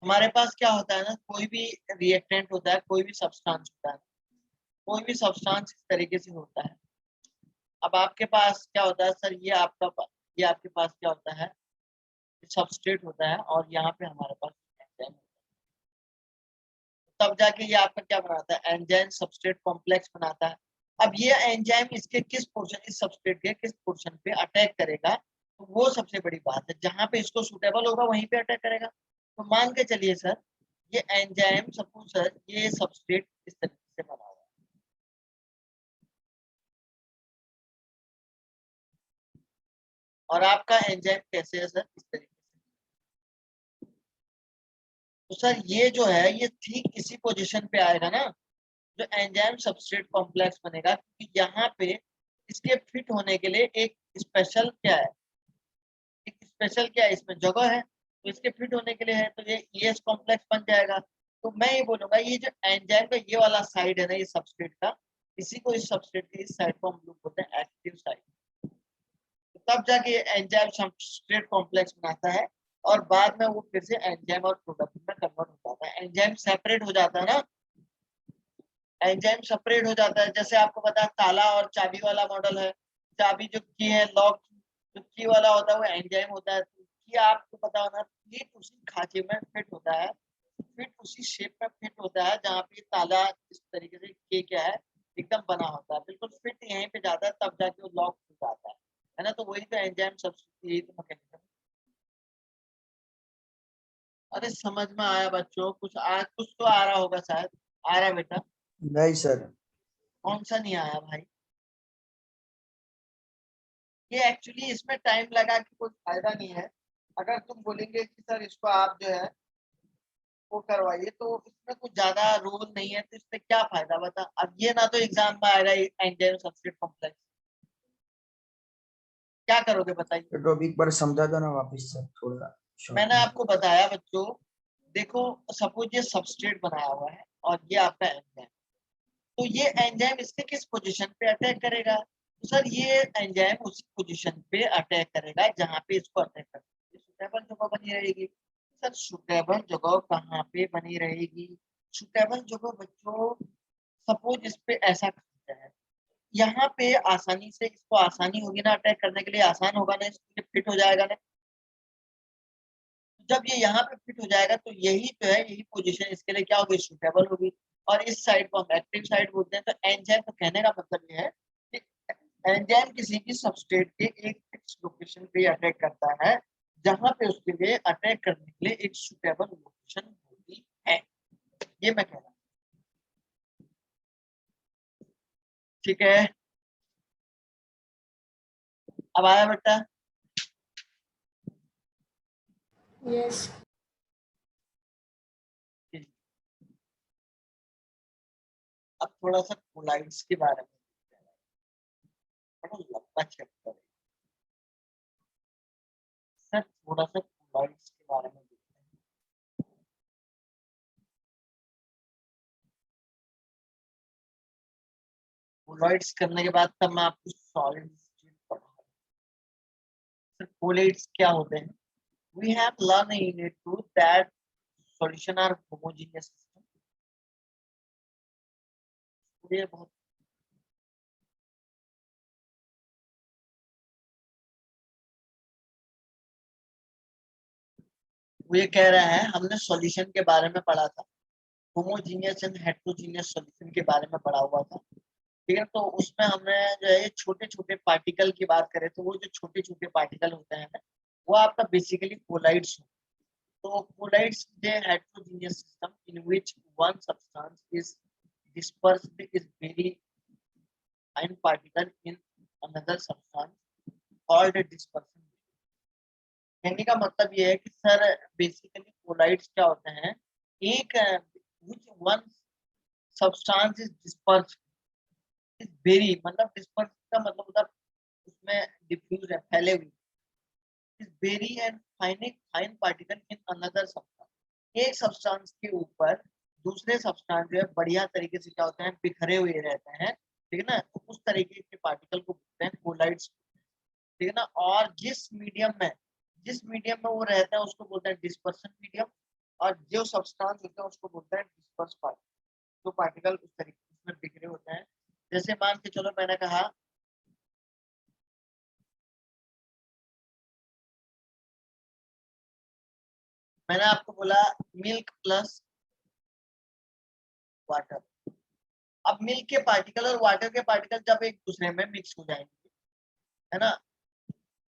हमारे पास क्या होता है ना, कोई भी रिएक्टेंट होता है, कोई भी सब्सटेंस होता है, कोई भी सब्सटेंस इस तरीके से होता है। अब आपके पास क्या होता है सर, ये आपके पास क्या होता है, सबस्ट्रेट होता है और यहाँ पे हमारे पास एंजाइम, तब जाके ये आपका क्या बनाता है, एंजाइम सबस्ट्रेट कॉम्प्लेक्स बनाता है। अब ये एंजाइम इसके किस पोर्शन, इस सबस्ट्रेट के किस पोर्शन पे अटैक करेगा, तो वो सबसे बड़ी बात है, जहां पे इसको सुटेबल होगा वहीं पे अटैक करेगा। तो मान के चलिए सर, ये एंजाइम सपोज सर ये सबस्ट्रेट इस तरीके से बना हुआ है, और आपका एंजाइम कैसे है सर, इस तरीके से। तो सर ये जो है ये ठीक इसी पोजीशन पे आएगा ना, जो एंजाइम सबस्ट्रेट कॉम्प्लेक्स बनेगा, क्योंकि यहाँ पे इसके फिट होने के लिए एक स्पेशल क्या है, एक स्पेशल क्या है इसमें जगह है, तो इसके फिट होने के लिए है, तो ये ES कॉम्प्लेक्स बन जाएगा। तो मैं ये बोलूंगा ये जो एंजाइम का ये वाला साइड है ना, ये सबस्ट्रेट का, इसी को इस सबस्ट्रेट के इस साइड को हम लोग बोलते हैं एक्टिव साइड। तो तब जाके एंजाइम सबस्ट्रेट कॉम्प्लेक्स बनाता है, और बाद में वो फिर से एंजाइम और प्रोडक्ट में कन्वर्ट हो जाता है। एंजाइम सेपरेट हो जाता है ना, एंजाइम सेपरेट हो जाता है। जैसे आपको पता है ताला और चाबी वाला मॉडल है, चाबी जो की है लॉक, जो की वाला होता है वो एंजाइम होता है। की आपको पता होना, ठीक उसी खांचे में फिट होता है, फिट उसी शेप में फिट होता है जहाँ पे ताला इस तरीके से के क्या है एकदम बना होता है, बिल्कुल फिट यहीं पे जाता है, तब जाके वो लॉक हो जाता है ना। तो वही तो एंजाइम सब्स्टिट्यूट, यही तो मैकेनिज्म। अरे समझ में आया बच्चों, कुछ तो आ रहा होगा शायद। आ रहा है बेटा? नहीं सर। कौन सा नहीं आया भाई? ये एक्चुअली इसमें टाइम लगा कि कोई फायदा नहीं है। अगर तुम बोलेंगे कि सर इसको आप जो है वो करवाइए, तो इसमें कुछ ज्यादा रोल नहीं है, तो इसमें क्या फायदा बता। अब ये ना तो एग्जाम में आएगा एंजाइम सबस्ट्रेट कॉम्प्लेक्स, क्या करोगे बताइए। तो टॉपिक पर समझा दो ना वापस सर थोड़ा शॉर्ट मैंने में। आपको बताया बच्चों, देखो सपोज ये सबस्ट्रेट बनाया हुआ है और ये आपका एंजाइम, तो ये एंजाइम इसके किस पोजीशन पे अटैक करेगा, तो सर ये एंजाइम उसी पोजीशन पे अटैक करेगा जहां पे इसको अटैक करेगा। सुटेबल जगह बनी रहेगी। सर सुटेबल जगह कहाँ पे बनी रहेगी? सुटेबल जगह बच्चों, सपोज इस पे ऐसा करते हैं, यहाँ पे आसानी से इसको आसानी होगी ना अटैक करने के लिए, आसान होगा ना, इसको फिट हो जाएगा ना। जब ये यहाँ पे फिट हो जाएगा तो यही जो है यही पोजीशन इसके लिए क्या होगी, सुटेबल होगी। और इस साइड को हम एक्टिव साइड बोलते हैं। तो एंजाइम तो कहने का मतलब ये है कि एंजाइम किसी भी सबस्ट्रेट के एक फिक्स लोकेशन पे अटैक करता है, जहां पे उसके लिए अटैक करने के लिए एक सुटेबल लोकेशन होती है। ये मैं कह रहा हूँ, ठीक है। अब आया बेटा? यस। अब थोड़ा सा कोलाइड्स के बारे में, बड़ा लंबा चैप्टर है सर, थोड़ा सा कोलाइड्स के बारे में देखते हैं। कोलाइड्स करने के बाद तब मैं आपको सॉलिड्स पढ़ाऊंगा। सर कोलाइड्स क्या होते हैं? We have learned in it too that solution are homogeneous system. ये बहुत वो ये कह रहा है, हमने सॉल्यूशन के बारे में पढ़ा था, होमोजीनियस एंड हेट्रोजीनियस सॉल्यूशन के बारे में पढ़ा हुआ था, ठीक है। तो उसमें हमने जो है छोटे छोटे पार्टिकल की बात करें, तो वो जो छोटे छोटे पार्टिकल होते हैं वो आपका बेसिकली कोलाइड्स। तो colloids is a heterogeneous system in which one substance is dispersed is very fine particle in another substance called a dispersion। कहने का मतलब ये है कि सर बेसिकली कोलाइड्स क्या होते हैं, एक which one substance is dispersed is very, मतलब dispersed का मतलब होता है उसमें डिफ्यूज है, फैले हुए, is very and fine particle in another substance। एक सब्सटेंस के ऊपर दूसरे सब्सटेंस जो है बढ़िया तरीके से क्या होते हैं, बिखरे हुए रहते हैं, ठीक है ना। तो उस तरीके के पार्टिकल को बोलते हैं कोलाइड्स, ठीक है ना। और जिस मीडियम में वो रहते हैं उसको बोलते हैं डिस्पर्शन मीडियम, और जो सब्सटेंस होते हैं उसको बोलते हैं डिस्पर्स पार्टिकल। जो पार्टिकल उस तरीके से बिखरे होते हैं, जैसे मान के चलो मैंने कहा मैंने आपको बोला मिल्क प्लस वाटर। अब मिल्क के पार्टिकल और वाटर के पार्टिकल जब एक दूसरे में मिक्स हो जाएंगे, है ना,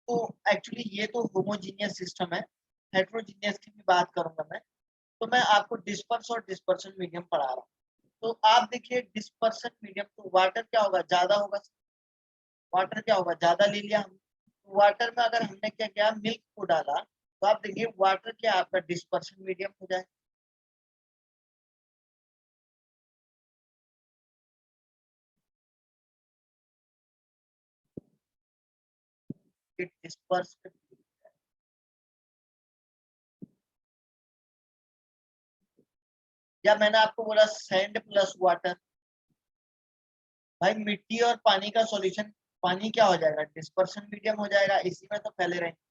तो एक्चुअली ये तो होमोजीनियस सिस्टम है, हेट्रोजीनियस की भी बात करूंगा मैं। तो मैं आपको डिस्पर्स और डिस्पर्शन मीडियम पढ़ा रहा हूँ। तो आप देखिए डिस्पर्शन मीडियम, तो वाटर क्या होगा, ज्यादा होगा। वाटर क्या होगा, ज्यादा ले लिया हम। वाटर में अगर हमने क्या किया, मिल्क को डाला, तो आप देखिए वाटर क्या आपका डिस्पर्शन मीडियम हो जाए। इट डिस्पर्स, या मैंने आपको बोला सैंड प्लस वाटर, भाई मिट्टी और पानी का सॉल्यूशन, पानी क्या हो जाएगा, डिस्पर्शन मीडियम हो जाएगा, इसी में तो फैले रहेंगे।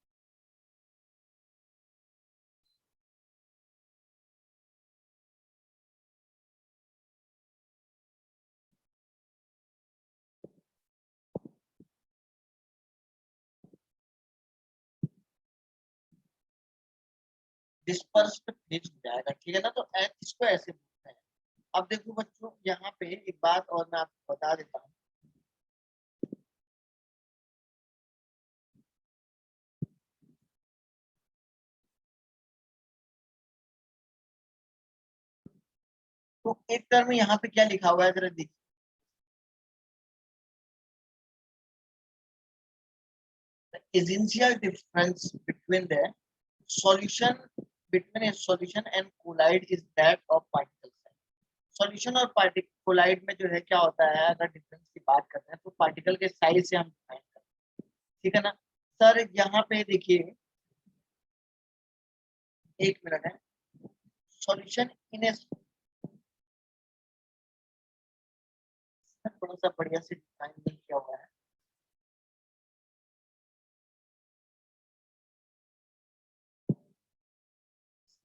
डिस्पर्स्ड फेज हो जाएगा, ठीक है ना। तो इसको ऐसे बोलते हैं। अब देखो बच्चों, यहाँ पे एक बात और मैं आपको बता देता हूँ। तो एक टर्म यहाँ पे क्या लिखा हुआ है, जरा देखिए। Essential difference between the solution between a solution and collide is that of particle size. Solution और पार्टिकल कोलाइड में जो है क्या होता है, अगर डिफरेंस की बात करते हैं तो पार्टिकल के साइज से हम डिफाइन करते हैं, ठीक है ना। सर यहाँ पे देखिए, एक मिनट है, सॉल्यूशन इन ए, थोड़ा सा बढ़िया से डिफाइन नहीं किया हुआ है।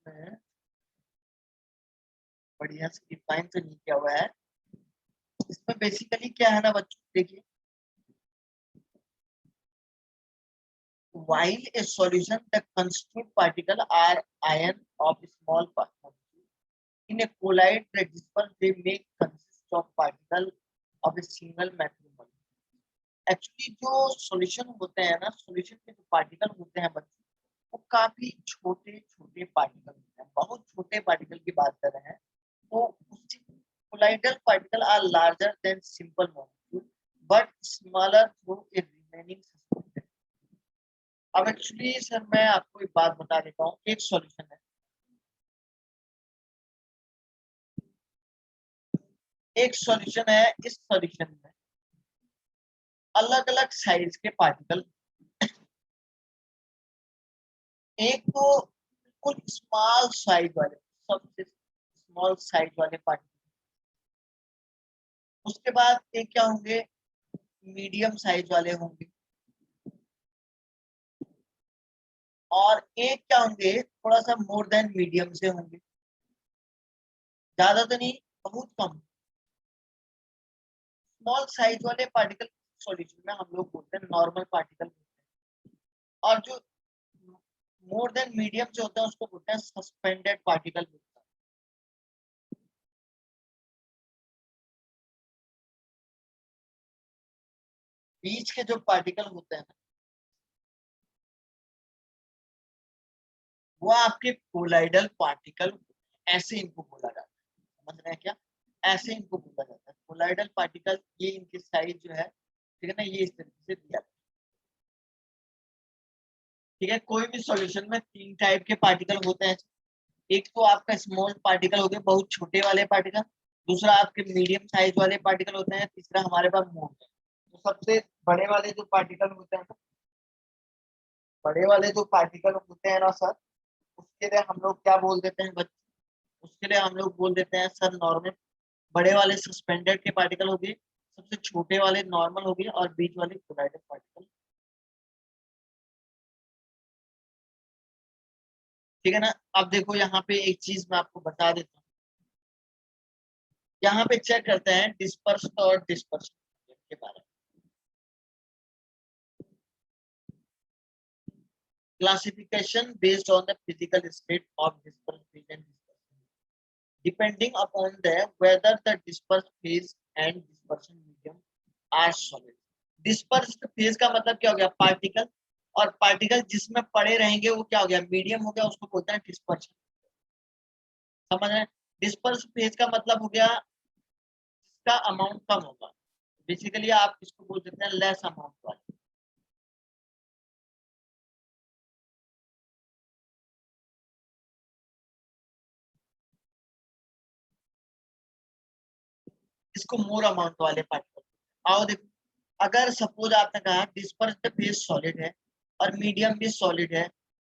इसमें बढ़िया से डिफाइन तो नहीं किया हुआ है। इसमें बेसिकली क्या है ना बच्चों, देखिए, while a solution the constituent particle are ion of small particle in a collide the disperse they make consist of particle of a single matter। Actually जो सॉल्यूशन होते हैं ना, सॉल्यूशन के जो पार्टिकल होते हैं बच्चों, वो काफी छोटे छोटे पार्टिकल होते हैं, बहुत छोटे पार्टिकल की बात कर रहे हैं। तो colloidal particle are larger than simple molecule but smaller through a remaining suspended। अब एक्चुअली सर मैं आपको एक बात बता देता हूँ, एक सॉल्यूशन है, एक सॉल्यूशन है, इस सॉल्यूशन में अलग अलग साइज के पार्टिकल, एक तो बिल्कुल स्मॉल साइज वाले, सबसे स्मॉल साइज वाले पार्टिकल, उसके बाद एक क्या होंगे, मीडियम साइज वाले होंगे, और एक क्या होंगे, थोड़ा सा मोर देन मीडियम से होंगे, ज्यादा तो नहीं, बहुत कम। स्मॉल साइज वाले पार्टिकल सॉल्यूशन में हम लोग बोलते हैं नॉर्मल पार्टिकल, और जो मोर देन मीडियम जो होता है उसको बोलते हैं सस्पेंडेड पार्टिकल। बीच के जो पार्टिकल होते हैं वो आपके कोलाइडल पार्टिकल, ऐसे इनको बोला जाता है, समझ रहे हैं क्या, ऐसे इनको बोला जाता है कोलाइडल पार्टिकल। ये इनकी साइज जो है, ठीक है ना, ये इस तरीके से दिया, ठीक है। कोई भी सॉल्यूशन में तीन टाइप के पार्टिकल होते हैं, एक तो आपका स्मॉल पार्टिकल हो गए, बहुत छोटे वाले पार्टिकल, दूसरा आपके मीडियम साइज वाले पार्टिकल होते हैं, तीसरा हमारे पास मोटे। तो सबसे बड़े वाले जो पार्टिकल होते हैं ना, बड़े वाले जो पार्टिकल होते हैं ना सर, उसके लिए हम लोग क्या बोल देते हैं बच्चे, उसके लिए हम लोग बोल देते हैं सर नॉर्मल। बड़े वाले सस्पेंडेड के पार्टिकल हो गए, सबसे छोटे वाले नॉर्मल हो गए, और बीच वाले कोलाइडल पार्टिकल, ठीक है ना। अब देखो यहाँ पे एक चीज मैं आपको बता देता हूँ, यहाँ पे चेक करते हैं डिस्पर्स और डिस्पर्शन के बारे में। Classification based on the physical state of dispersed phase and dispersion, depending upon the whether the dispersed phase and dispersion medium are solid। Dispersed phase का मतलब क्या हो गया, पार्टिकल, और पार्टिकल जिसमें पड़े रहेंगे वो क्या हो गया, मीडियम हो गया, उसको बोलते हैं डिस्पर्शन। समझ रहे हैं? डिस्पर्स फेज का मतलब हो गया इसका अमाउंट कम होगा, बेसिकली आप इसको बोल सकते हैं लेस अमाउंट वाला। इसको मोर अमाउंट वाले पार्टिकल। आओ देखो, अगर सपोज आपने कहा डिस्पर्स फेज सॉलिड है और मीडियम भी सॉलिड है,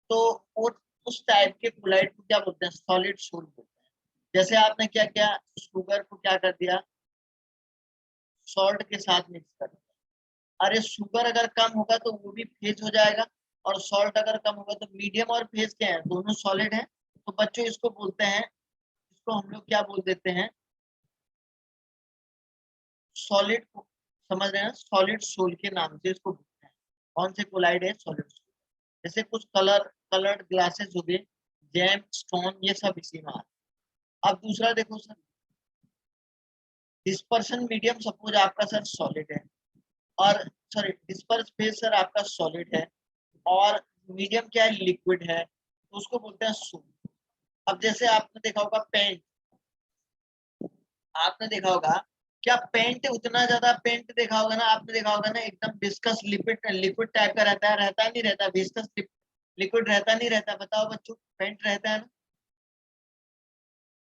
तो वो उस टाइप के कोलाइड को क्या बोलते हैं, सॉलिड सोल बोलते हैं। जैसे आपने क्या किया, शुगर को क्या कर दिया, सॉल्ट के साथ मिक्स कर दिया। अरे शुगर अगर कम होगा तो वो भी फेज हो जाएगा, और सॉल्ट अगर कम होगा तो मीडियम और फेज क्या है, दोनों सॉलिड है। तो बच्चों इसको बोलते हैं, इसको हम लोग क्या बोल देते हैं, सॉलिड। समझ रहे हैं, सॉलिड सोल के नाम से इसको बोलते हैं। कौन से कोलाइड है, सॉलिड सोल। जैसे कुछ कलर्ड ग्लासेस हो गए, जैम स्टोन, ये सब इसी में आते हैं। अब दूसरा देखो सर, डिस्पर्शन मीडियम सपोज आपका सर सॉलिड है, और सॉरी डिस्पर्स फेज सर आपका सॉलिड है, और मीडियम क्या है, लिक्विड है, तो उसको बोलते हैं सोल। अब जैसे आपने देखा होगा पेंट, आपने देखा होगा क्या, पेंट उतना ज्यादा पेंट देखा होगा ना, आपने देखा होगा ना, एकदम विस्कस लिक्विड लिक्विड टाइप का रहता है, रहता नहीं रहता, विस्कस लिक्विड रहता नहीं रहता, बताओ बच्चों, पेंट रहता है ना।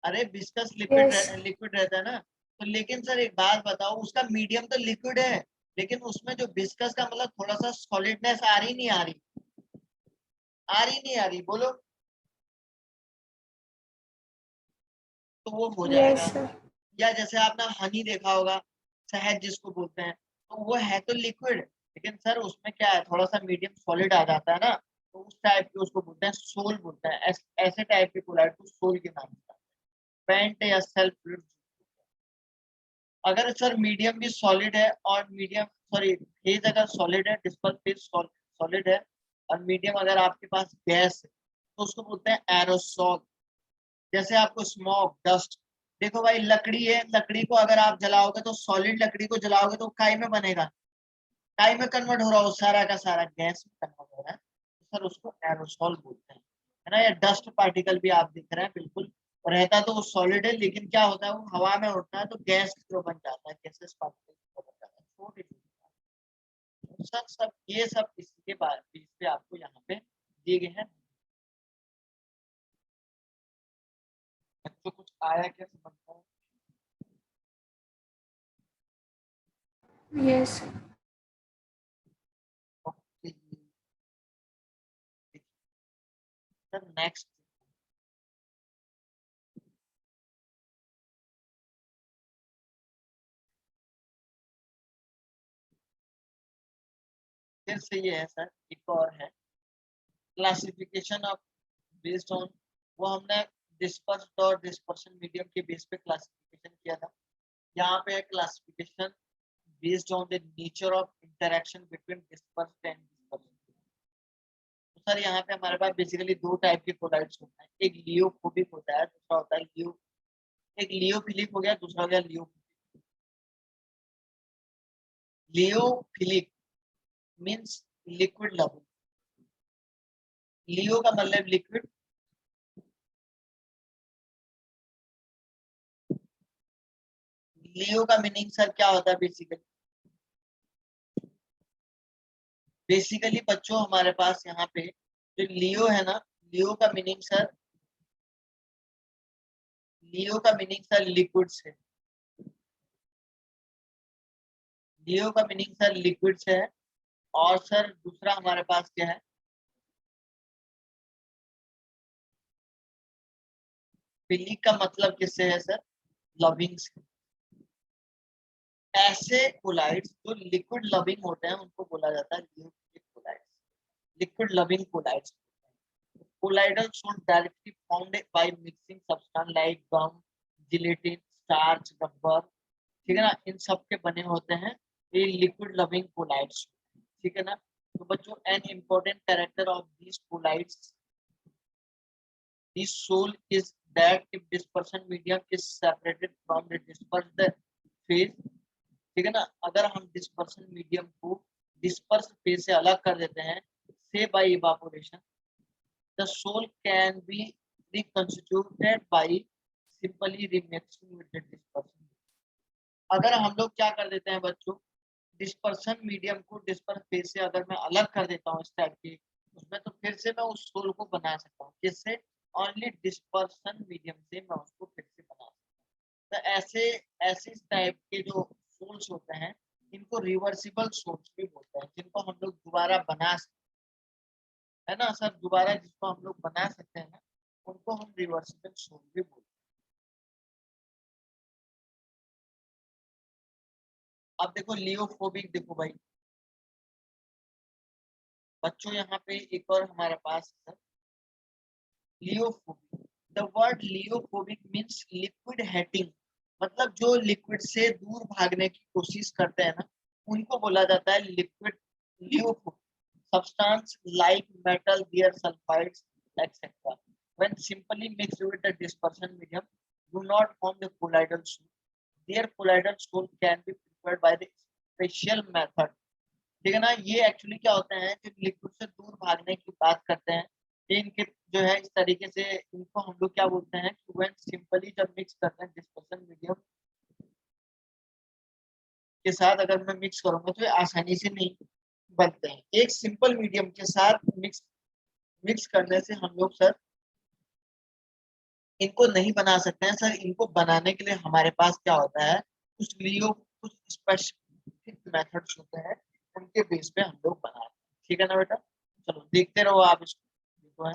अरे विस्कस लिक्विड Yes. लिक्विड रहता है ना। तो लेकिन सर एक बात बताओ, उसका मीडियम तो लिक्विड है, लेकिन उसमें जो विस्कस का मतलब थोड़ा सा सॉलिडनेस आ रही नहीं आ रही, आ रही नहीं आ रही, बोलो, तो वो हो जाएगा। Yes, sir. या जैसे आपने हनी देखा होगा, शहद जिसको बोलते हैं, तो वो है तो लिक्विड, लेकिन सर उसमें क्या है, थोड़ा सा मीडियम सॉलिड आ जाता है ना, तो उस टाइप के उसको बोलते हैं सोल बोलते हैं। ऐसे टाइप के कोलाइड को सोल के नाम से, पेंट या सेल्फ। अगर सर मीडियम भी सॉलिड है और मीडियम सॉरी फेज अगर सॉलिड है, डिस्पर्स फेज सॉलिड है, और मीडियम अगर आपके पास गैस है, तो उसको बोलते हैं एरोसॉल। जैसे आपको स्मोक डस्ट, देखो भाई लकड़ी है, लकड़ी को अगर आप जलाओगे तो सॉलिड लकड़ी को जलाओगे तो काई में बनेगा, काई में कन्वर्ट हो रहा हो, सारा का सारा गैस में कन्वर्ट हो रहा है, तो सर उसको एरोसॉल बोलते हैं, है ना। या डस्ट पार्टिकल भी आप दिख रहे हैं, बिल्कुल रहता तो वो सॉलिड है, लेकिन क्या होता है, वो हवा में उड़ता है तो गैस की तरह बन जाता है, गैसेस पार्टिकल बन जाता है, छोटे छोटे। सर सब ये सब इसके बाद इस पे आपको यहाँ पे दिए गए हैं। बच्चों कुछ आया क्या समझ में? Yes. ओके सर, नेक्स्ट फिर से ये है सर, एक और है क्लासिफिकेशन ऑफ बेस्ड ऑन, वो हमने डिस्पर्स्ड और डिस्पर्शन मीडियम के बेस पे क्लासिफिकेशन किया था। यहाँ पे classification based on the nature of interaction between dispersed and dispersion. तो सर यहाँ पे हमारे पास बेसिकली दो टाइप के कोलाइड्स होते हैं, एक लियोफोबिक होता है, दूसरा होता है लियो, एक लियोफिलिक हो गया, दूसरा हो गया लियो। लियोफिलिक मीन्स लिक्विड लविंग, लियो का मतलब लिक्विड, लियो का मीनिंग सर क्या होता है, बेसिकली बच्चों हमारे पास यहाँ पे जो लियो है ना, लियो का मीनिंग सर, लियो का मीनिंग सर लिक्विड से, लियो का मीनिंग सर लिक्विड से है। और सर दूसरा हमारे पास क्या है, फिलिक का मतलब किससे है सर, लविंग से। ऐसे कोलाइड्स जो लिक्विड लविंग होते हैं उनको बोला जाता है lyophilic colloids, liquid loving colloids. Colloidal should directly formed by mixing substance like gum, gelatin, starch, rubber, ठीक है ना, इन सब के बने होते हैं ये लिक्विड लविंग कोलाइड्स, ठीक है ना। तो बच्चों an important character of these colloids, this soul is that if dispersion medium is separated from the dispersed phase, ठीक है ना, अगर हम डिस्पर्सन मीडियम को डिस्पर्स फेज से अलग कर देते हैं, say by evaporation, the soul can be reconstituted by simply remixing with the dispersion. अगर हम लोग क्या कर देते हैं बच्चों, डिस्पर्सन मीडियम को डिस्पर्स फेज से अगर मैं अलग कर देता हूँ इस टाइप के उसमें, तो फिर से मैं उस सोल को बना सकता हूँ। जिससे ओनली डिस्पर्सन मीडियम से मैं उसको फिर से बना सकता हूँ। तो ऐसे ऐसे टाइप के जो सोल्स होते हैं इनको रिवर्सिबल सोल्स भी बोलते हैं, जिनको हम लोग दोबारा बना सकते हैं, है ना सर, दोबारा जिसको हम लोग बना सकते हैं ना, उनको हम रिवर्सिबल सोल भी बोलते हैं। अब देखो लियोफोबिक, देखो भाई बच्चों, यहाँ पे एक और हमारे पास है lyophobic. The word lyophobic means liquid hating, मतलब जो लिक्विड से दूर भागने की कोशिश करते हैं ना, उनको बोला जाता है liquid lyophobic. Substance like metal, beer sulphides etcetera when simply mixed with the dispersion medium do not form the colloidal soul. Their colloidal soul can be prepared by the special method। ठीक है ना, ये एक्चुअली क्या होता है, जो लिक्विड से दूर भागने की बात करते हैं, ये इनके जो है इस तरीके से, इनको हम लोग क्या बोलते हैं कि व्हेन सिंपली जब मिक्स करते हैं डिस्पर्शन मीडियम के साथ, अगर मैं मिक्स करूंगा तो ये आसानी से नहीं बनते हैं। एक सिंपल मीडियम के साथ मिक्स करने से हम लोग सर इनको नहीं बना सकते हैं सर। इनको बनाने के लिए हमारे पास क्या होता है, कुछ स्पेसिफिक मेथड्स होते हैं, उनके बेस पे हम लोग बनाते हैं। ठीक है ना बेटा, चलो देखते रहो आप इसको, देखो है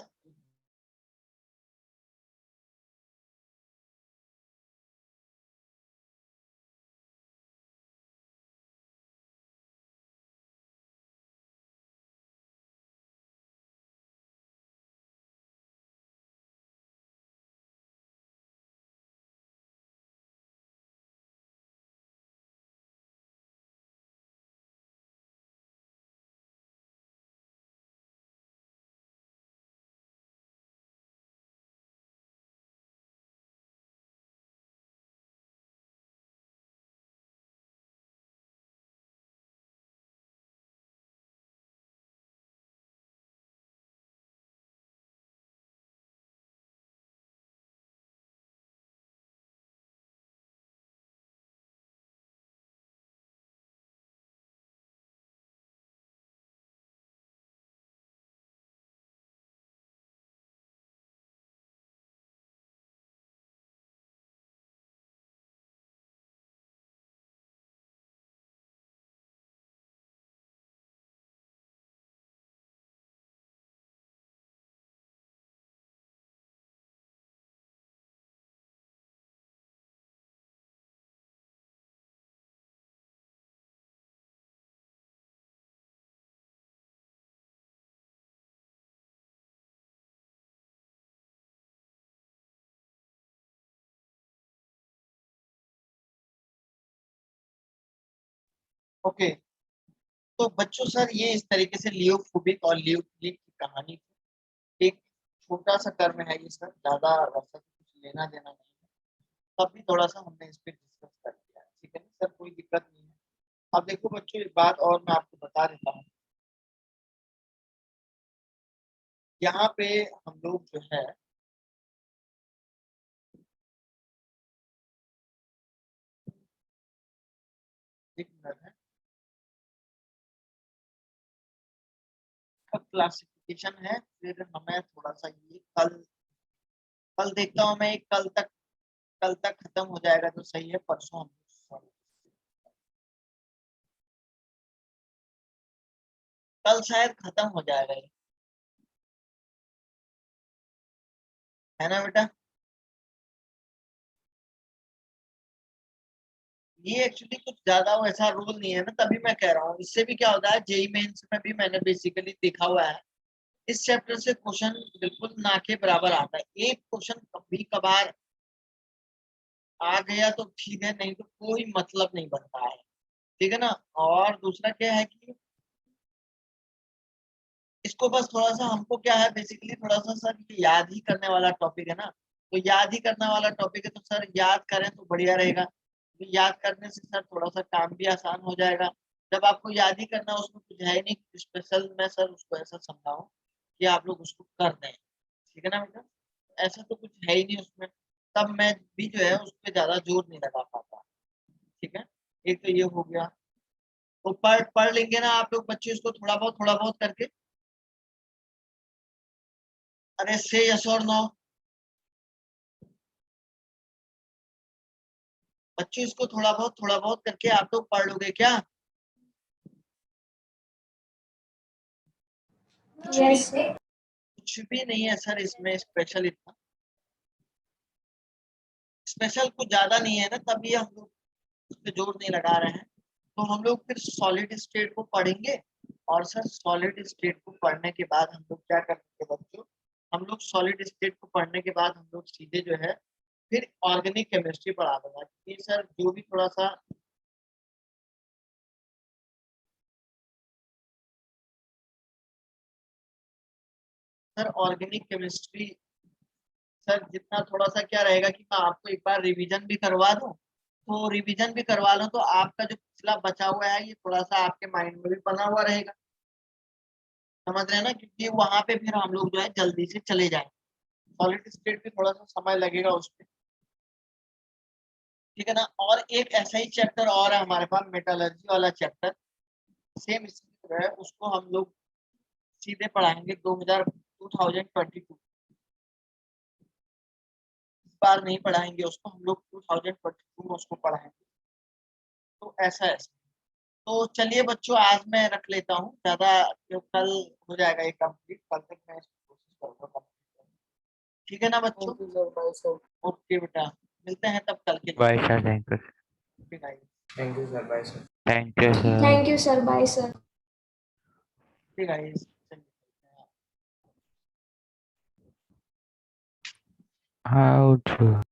ओके। तो बच्चों सर ये इस तरीके से लियोफोबिक और लियोफिलिक की कहानी थी। एक छोटा सा टर्म है ये सर, ज्यादा वैसा कुछ लेना देना नहीं है, तब भी थोड़ा सा हमने इस पे डिस्कस कर लिया है। ठीक है ना सर, कोई दिक्कत नहीं है। अब देखो बच्चों एक बात और मैं आपको बता देता हूँ, यहाँ पे हम लोग जो है एक मिनट है, क्लासिफिकेशन है, फिर हमें थोड़ा सा ये कल कल देखता हूँ मैं, कल तक खत्म हो जाएगा तो सही है, परसों हम कल शायद खत्म हो जाएगा ये, है ना बेटा। ये एक्चुअली कुछ ज्यादा वैसा रूल नहीं है ना, तभी मैं कह रहा हूँ। इससे भी क्या होता है, जेई मेंस में भी मैंने बेसिकली देखा हुआ है, इस चैप्टर से क्वेश्चन बिल्कुल ना के बराबर आता है। एक क्वेश्चन कभी कभार आ गया तो ठीक है, नहीं तो कोई मतलब नहीं बनता है। ठीक है ना। और दूसरा क्या है कि इसको बस थोड़ा सा हमको क्या है, बेसिकली थोड़ा सा सर ये याद ही करने वाला टॉपिक है ना, तो याद ही करने वाला टॉपिक है, तो सर याद करें तो बढ़िया रहेगा। तो याद करने से सर थोड़ा सा काम भी आसान हो जाएगा जब आपको याद ही करना उसमें कुछ है ही नहीं स्पेशल, मैं सर उसको ऐसा समझाऊं कि आप लोग उसको कर दें, ठीक है ना बेटा। ऐसा तो कुछ है ही नहीं उसमें, तब मैं भी जो है उस पर ज्यादा जोर नहीं लगा पाता, ठीक है। एक तो ये हो गया, तो पढ़ लेंगे ना आप लोग बच्चे इसको थोड़ा बहुत करके। अरे से यस और नो, बच्चों इसको थोड़ा बहुत करके आप लोग पढ़ लोगे क्या? Yes. कुछ भी नहीं है सर इसमें स्पेशल, इतना स्पेशल कुछ ज्यादा नहीं है ना, तभी हम लोग उस पर जोर नहीं लगा रहे हैं। तो हम लोग फिर सॉलिड स्टेट को पढ़ेंगे, और सर सॉलिड स्टेट को पढ़ने के बाद हम लोग क्या करेंगे बच्चों, हम लोग सॉलिड स्टेट को पढ़ने के बाद हम लोग सीधे जो है फिर ऑर्गेनिक केमिस्ट्री पढ़ा दूंगा, क्योंकि सर जो भी थोड़ा सा सर ऑर्गेनिक केमिस्ट्री, सर जितना थोड़ा सा क्या रहेगा कि मैं आपको एक बार रिवीजन भी करवा दूं, तो रिवीजन भी करवा लो तो आपका जो पिछला बचा हुआ है ये थोड़ा सा आपके माइंड में भी बना हुआ रहेगा, समझ रहे हैं ना, क्योंकि वहां पे फिर हम लोग जो है जल्दी से चले जाएंगे। सॉलिड स्टेट पे थोड़ा सा समय लगेगा उस पर, ठीक है ना। और एक ऐसा ही चैप्टर और है हमारे पास, मेटालर्जी वाला चैप्टर, सेम इसी की तरह है, उसको हम लोग सीधे पढ़ाएंगे 2022, इस बार नहीं पढ़ाएंगे उसको, हम लोग 2022 में उसको पढ़ाएंगे। तो ऐसा है। तो चलिए बच्चों आज मैं रख लेता हूँ, ज्यादा जो कल हो जाएगा ये कंप्लीट, कल तक मैं इसको कोशिश करूंगा complete करने की। ठीक है ना बच्चों? Thank you, sir. Bye, sir. Okay बेटा, मिलते हैं तब कल के लिए। Bye, sir. Thank you. Okay guys, thank you sir, bye sir. Thank you, sir. Thank you, sir. Bye, sir. Okay guys, चलिए। How to